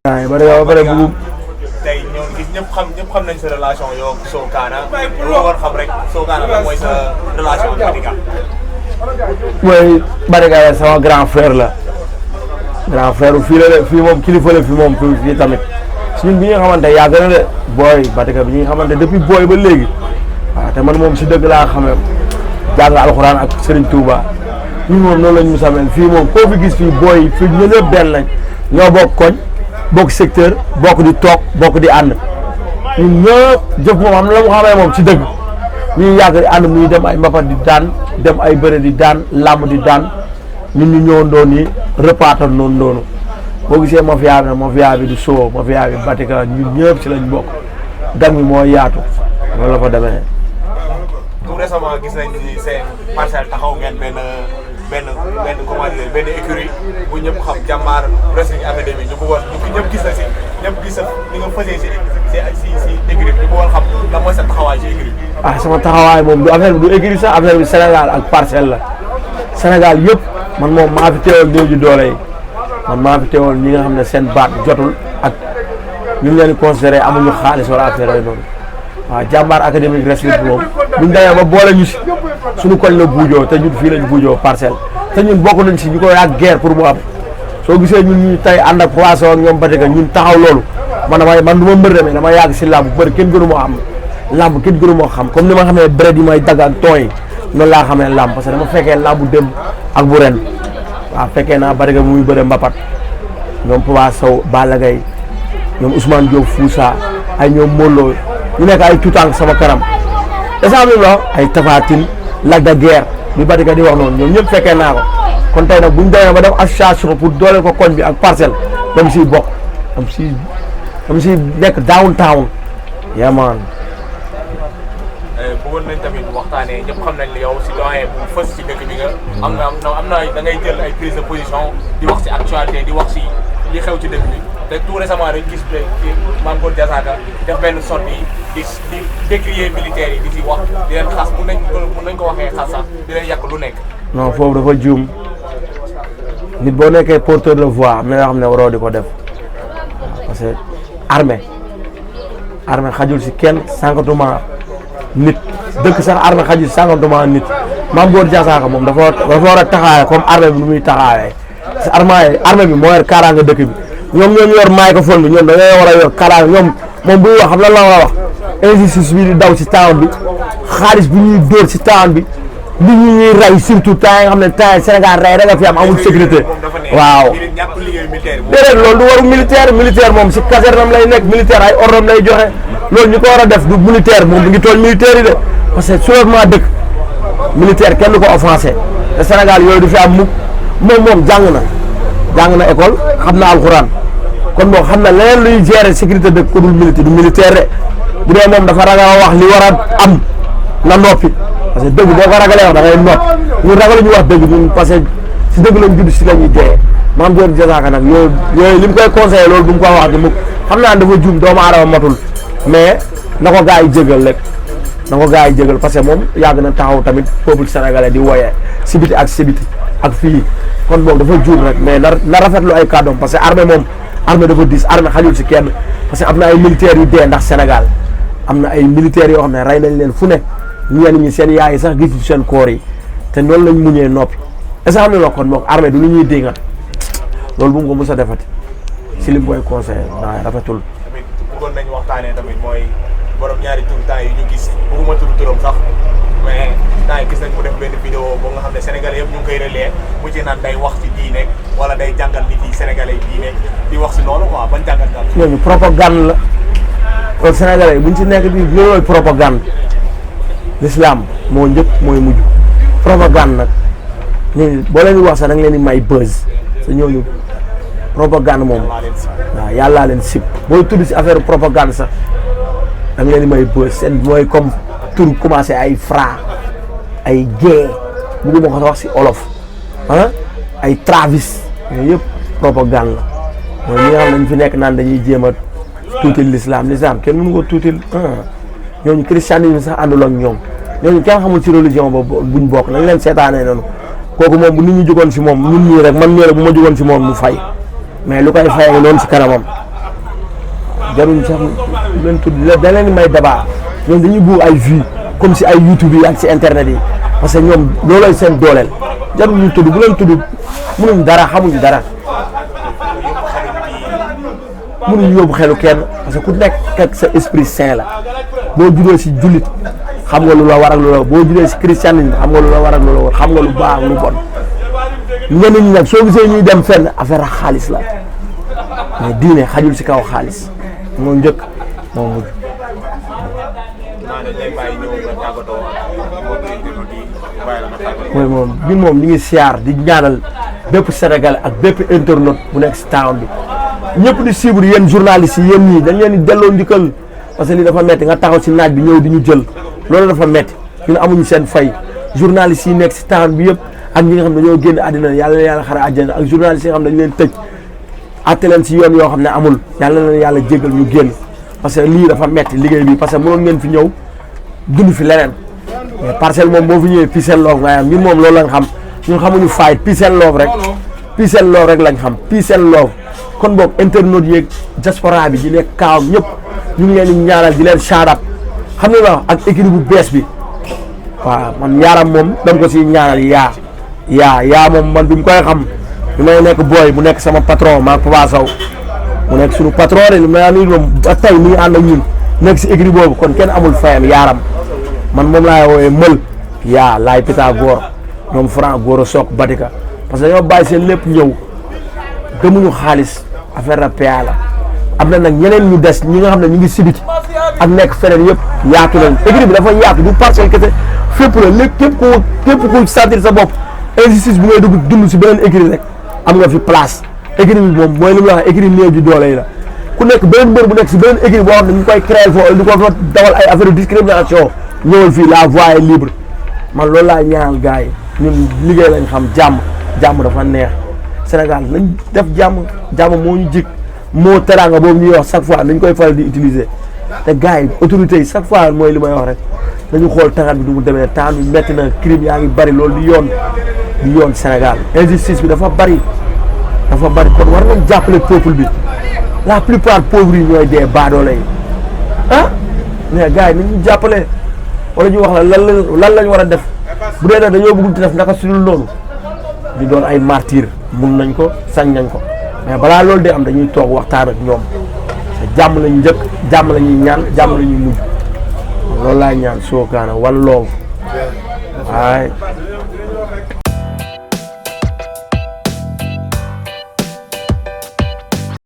ba pare bu tey ñëpp xam nañ sa relation yow Sokana lu war xam rek Sokana la mooy sa relation ak Batika. mooy Batika sama grand frère la grand frère fii la de fii moom kilifa la fii tamit ñun bi ñu xamante yàgg na de booy Batika bi ñu xamante depuis booy ba léegi waaw te man moom si dëgg laa xamee jàng alxuraan ak Serigne Touba ñun moom noonu lañ mu samel fii moom koo fi gis fii booy fii ñun ñëpp benn lañ ñoo bokk koñ bokk secteur bokk di toog bokk di ànd ñun ñëpp jëf moom am na la mu xamee moom si dëgg ñuy yàgg di ànd muy dem ay mbapat di daan dem ay bëre di daan làmb di daan ñun ñu ñëwoon doon yi repartoon noonu boo gisee mafia bi du soo mafia bi Batika ñun ñëpp si lañ bokk gang bi moo yaatu loolu la fa demee. tout récemment gis nañ ni seen parcelle taxaw ngeen benn comment dire benn écurie bu ñëpp xam Jàmbaar Wrestling Academy ñu bëggoon ñëpp gis na si ñëpp gis na li nga fësee si écurie bi ñu bëggoon xam lan mooy sa taxawaay si écurie bi. sama taxawaay moom du affaire bi du écurie sax affaire bi Sénégal ak parcelle la Sénégal yëpp man moom maa fi teewal néew ji doole yi man maa fi teewal ñi nga xam ne seen baat jotul ak ñu leen di considéré amuñu xaalis wala affaire yooyu noonu waaw Jàmbaar Academy Wrestling bi moom buñ demee ba boole ñu si suñu koñ la buujoo te ñun fii lañ buujoo parcelle te ñun bokk nañ si ñu koy ak guerre pour mu am soo gisee ñun ñu tey ànd ak poisson ak ñoom Batika ñun taxaw loolu man du ma mbër demee dama yàgg si làmb bëri kenn gënu moo am làmb kenn gënu moo xam comme ni ma xamee bëret yi may dagg ak tooy noonu laa xamee làmb parce que dama fekkee làmb dem ak bu ren waaw fekkee naa Batika muy bëre mbapat ñoom Papa Sow Balla Gaye ñoom Ousmane Diop Foussa ay ñoom Molo ñu nekk ay tuutànk sama kanam exemple la ay Tafatine Lac de Guerre bi Batika di wax noonu ñoom ñëpp fekkee naa ko kon tey nag bu ñu demee ba def association pour dooleel ko koñ bi ak parcelle dama siy bokk dama si nekk downtown yaman. bëggoon nañ tamit waxtaanee ñëpp xam nañ li yow si doyen bu fës ci dëkk bi nga am na da ngay jël ay prise de position di wax si actualité di wax si li xew ci dëkk bi te tout récemment dañ gis Mame Gor Diazaka def benn sortie di décrier militaires yi di si wax di leen xas mun nañ ko waxee xas sax di leen yàq lu nekk. non foofu dafa juum nit boo nekkee porteur de voix am na yoo xam ne waroo di ko def parce que armée xajul si kenn sànkatuma nit dëkk sax armée xajul si sànkatuma nit Mame Gor Diazaka moom dafa war a taxawee comme armée bi nu muy taxawee si armée bi moo yor kaaraanga dëkk bi ñoom ñoo yor microphone bi ñoom dañoo war a yor kaaraanga ñoom moom buy wax xam lan la war a wax injustice bi di daw si town bi xaalis bi ñuy dóor si town bi nit ñi ñuy rey surtout temps yi nga xam ne temps Sénégal rey rek a fi am amul sécurité waaw déedéet loolu du waru militaire moom si caserne lay nekk militaire ay ordre lay joxe loolu ñu ko war a def du militaire moom mu ngi tooñ militaire yi de parce que soulèvement dëkk militaire kenn du ko offensé te Sénégal yooyu du fi am mukk moom jàng na école xam na alxuraan kon moom xam na leneen luy gérer sécurité dëkk ko dul militaire de bu dee moom dafa ragal a wax li war a am na noppi parce que dëgg boo ko ragalee wax da ngay noppi ñun ragalu ñu wax dëgg ñun parce que si dëgg lañ judd si la ñuy dee Mame Gor Diazaka nag yooyu li mu koy conseillé loolu bu mu ko wax di mukk xam naa dafa juum doomu aadama matul mais na ko gaa yi jégal rek parce que moom yàgg na taxaw tamit peuple sénégalais di woyee si biti ak fii kon boog dafa juum rek mais na rafetlu ay kàddoom parce que armée dafa diis armée xajul si kenn parce que am na ay militaires yu dee ndax Sénégal am na ay militaires yoo xam ne rey nañ leen fu ne ñenn ñi seen yaay yi sax gis seen koor yi te noonu lañ muñee noppi est-ce que xam ne kon moom armée du lu ñuy dingat loolu bu mu ko mës a defati si li mu koy conseillé waaye rafetul. tamit bëggoon nañu waxtaanee tamit mooy borom ñaari tur temps yi ñu gis bëgguma tur turam sax mais temps yi gis nañ mu def benn vidéo boo nga xam ne sénégalais yëpp ñu ngi koy relayer mu ci naan day wax ci diine wala day jàngal nit yi sénégalais yi diine di wax si loolu quoi ban jàngat daal. ñooñu propagande la loolu sénégalais yi buñ ci nekk di loolooy propagande l'islam moo njëkk mooy mujj propagande nag ñooñu boo leen di wax sax da nga leen di may buzz te ñooñu propagande moom waaw yàllaa leen sib booy tudd si affaire propagande sax da nga leen di may buzz seen mooy comme tur commencé ay fra ay gée bugguma ko wax si olof ay travis yooyu yëpp propagande la mooy ñi nga xam ne dañ fi nekk naan dañuy jéem a tuutil l'islam kenn mënu ko tuutil ñooñu christianisme sax àndul ak ñoom ñooñu kenn xamul ci religion boobu buñ bokk nañ leen seetaanee noonu kooku moom bu nit ñi jógoon si moom ñun ñii rek man ñii rek bu ma jógoon si moom mu fay mais lu koy fayee noonu si kanamam jaruñ sax leen tudd da leen may débat ñoom dañuy buur ay vues comme si ay YouTube yi ak si internet yi parce que ñoom loolooy seen dooleel jarul ñu tudd bu leen tudd mënuñ dara xamuñ dara mënuñ yóbbu xelu kenn parce que ku nekk ak sa esprit saint la boo juddoo si jullit xam nga lu la war ak lu la boo juddoo si christianisme xam nga lu la war ak lu la war xam nga lu baax lu bon ñenn ñi nag soo gisee ñuy dem fenn affaire ak xaalis la mais diine xajul si kaw xaalis moo njëkk moo mujj. mooy moom bi moom ñu ngi siyaar di ñaanal bépp Sénégal ak bépp internaute bu nekk si town bi ñëpp di suivre yéen journalistes yi yéen ñii dañ leen di delloo ndikkal parce que lii dafa metti nga taxaw si naaj bi ñëw di ñu jël loolu dafa metti ñun amuñu seen fay journalistes yi nekk si town bi yëpp ak ñi nga xam ne dañoo génn àddina yàlla na yàlla xare àjjana ak journalistes yi nga xam ne dañu leen tëj àtte leen si yoon yoo xam ne amul yàlla na yàlla jégal ñu génn parce que lii dafa metti liggéey bi parce que mënoon ngeen fi ñëw dund fi leneen mais Parcelles moom boo fi ñëwee peace and love nga am ñun moom loolu lañ xam ñun xamuñu fight peace and love rek peace and love rek lañ xam peace and love kon boog internautes yeeg diaspora bi di nekk kaawam ñëpp ñu ngi leen di ñaanal di leen shout out xam nga la ak équipe bu bees bi waaw man yaaram moom dama ko si ñaanal yaa moom man bi mu koy xam bi may nekk booy mu nekk sama patron maag Papa Sow mu nekk suñu patron de li ma nii moom ba tey mi ngi ànd ak ñun nekk si équipe boobu kon kenn amul fayam yaaram man moom laay woowee mël laay Pythagore ñoom Franc Goro Sok Batika parce que dañoo bàyyi seen lépp ñëw gëmuñu xaalis affaire la PA la am na nag ñeneen ñu des ñi nga xam ne ñu ngi sibiti ak nekk feneen yëpp yaatu nañ équipe bi dafa yaatu du Parcelles kese fépp la lépp képp ku sentir sa bopp injustice bu ngay dund si beneen équipe rek am nga fi place équipe bi moom mooy li mu wax équipe néew ji doole yi la ku nekk beneen mbër bu nekk si beneen équipe boo xam ne ñu koy créer foofu di ko fa dawal ay affaire de discrimination ñëwal fii la voie est libre man loolu laa ñaanal gars yi ñun liggéey lañ xam jàmm dafa neex Sénégal nañ def jàmm moo ñu jik moo teraanga boobu ñuy wax chaque fois nañ koy faral di utiliser te gars yi autorités yi chaque fois mooy li may wax rek nañu xool taxat bi du mu demee temps bi metti na crime yaa ngi bari loolu di yoon Sénégal injustice bi dafa bari kon war nañ jàppale peuple bi la plupart pauvres yi ñooy dee baadoole yi mais gars yi nañu jàppale wala ñu wax la lan lañ war a def bu dee nag dañoo bëgg di def naka sudul noonu di doon ay martyr mun nañ ko sañ nañ ko mais balaa loolu de am dañuy toog waxtaan ak ñoom te jàmm lañu njëkk jàmm la ñuy ñaan jàmm la ñuy mujj loolu laay ñaan soo kaana one love waaye